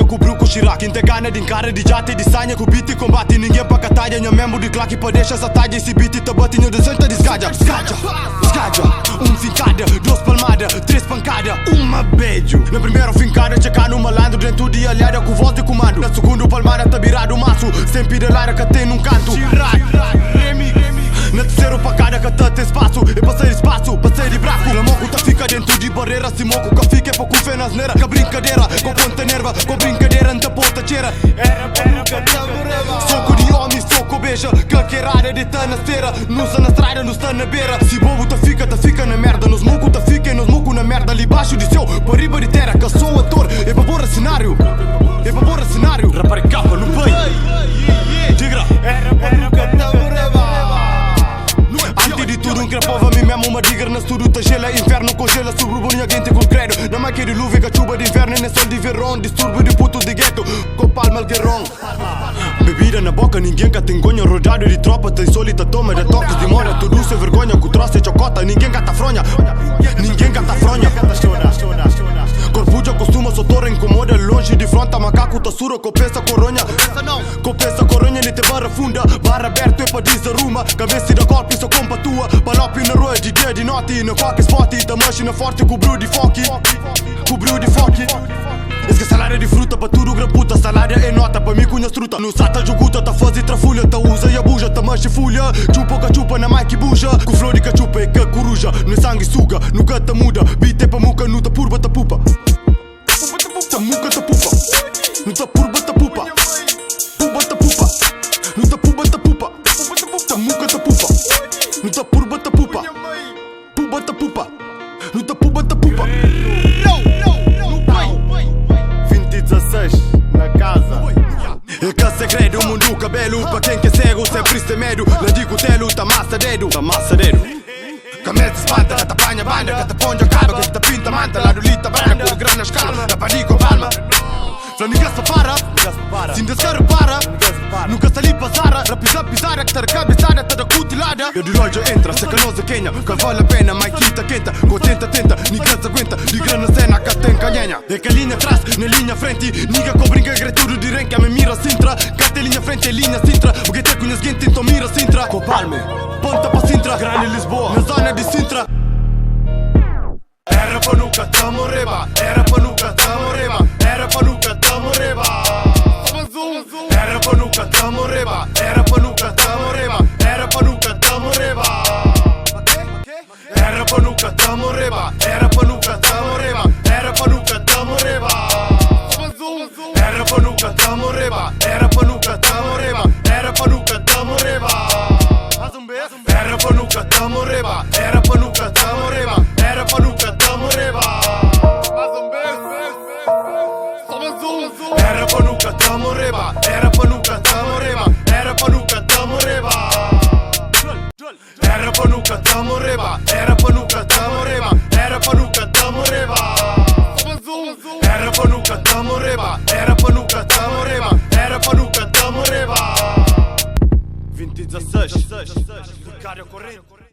sonha com o bruco Chirac. Quem tem gana de encara de jate de sanha. Com o beat combate, ninguém pra catalha. Nha mesmo de claque pra deixar essa talha. Esse beat tá batendo de santa desgaja. Esgaja, fincada, duas palmadas, três pancadas, uma beijo. Na primeira fincada, checar no malandro dentro de alhada com voz de comando. Na segunda palmada, tá virado o maço, sempre de lara que tem num canto. Na terceira pancada que tá tem espaço. E passei de braço. Na moco tá fica dentro de barreira. Se moco que fica é pra fé nas neira. Com brincadeira, com ponta nerva, com brincadeira anta ponta cheira. Soco de homem, soco beija. Caqueirada de tá na esteira. Nos na estrada, nos tá na beira. Se bobo tá fica na merda. Nos moco tá fica e nos moco na merda. Ali baixo de céu, para riba de terra. Que sou ator, é pra pôr cenário. É pra pôr cenário. Rapar capa no peito. Tigra. Era para nunca tá morreva. Antes de tudo, crepava-me mesmo uma digra. Na estudo tá gela, inferno congela. Suburbania gente com credo. Na máquina de luva, que chuva de inverno. Nem sol de verão, distúrbio de puto de gueto. Com palma guerrão. Bebida na boca, ninguém que tem gonha. Rodado de tropa, tem solita toma. De toques de mora, tudo sem vergonha. Com troço e chocota, ninguém cata fronha. Ninguém cata fronha. Corpuja costuma, sotora incomoda. Longe de fronta, macaco tá sura. Copeça coronha. Copeça coronha, nem te barra funda. Barra aberto é pra desarruma. Cabeça da golpe, só compa tua. Palopi na rua, de dia de noite. Na qualquer spot, da máquina forte. Cobriu de foque. Cobriu de foque. Esse salário é de fruta, pra tudo graputa. Salário é nota, pra mim cunha struta. No sata joguta, tá fazer trafulha. Tá usa e abuja, tá mancha folha. Chupa que chupa, na mike buja. Com flor de cachupa é que coruja. No sangue suga, nunca tá muda. Bite pra muca, no tá purba, tá pupa. Tá muca, tá pupa. No tá purba, tá pupa. Puba, tá pupa. No tá puba, tá pupa. Tá muca, tá pupa. No tá purba, tá pupa. Puba, tá pupa. No tá puba, tá pupa. 2016, na casa. É que segredo, o mundo cabelo. Pra quem quer cego, sempre tem medo. Lá digo telo, tá massa dedo. Tá massa dedo. Camete espanta, que te apanha banda, que te ponja caba, que te pinta manta. Lá do lita branca, por grana escala. Da panico palma. Flá ninguém se para. Sem descaro para. Nunca se ali passara. Rapisa pisara, que tá cabeçada, tá da cutilada. Eu de loja entra, se canosa quenha. Que vale a pena, mais quinta quenta. Contenta, tenta, ninguém se aguenta. De grana cena, que tem canhenha. É que a linha atrás, na linha frente. Ninguém que brinca, é tudo de renca. Me mira Sintra. Cate linha frente, é linha Sintra. O que te conhece gente, então mira Sintra. Com palme, ponta pra Sintra. Grande Lisboa, na zona de Sintra. Era pra nunca tá morreba. Era pra nunca tá morreba. Era pra nunca tá morreba. Era pra nunca tá morreba. Era pra nunca tá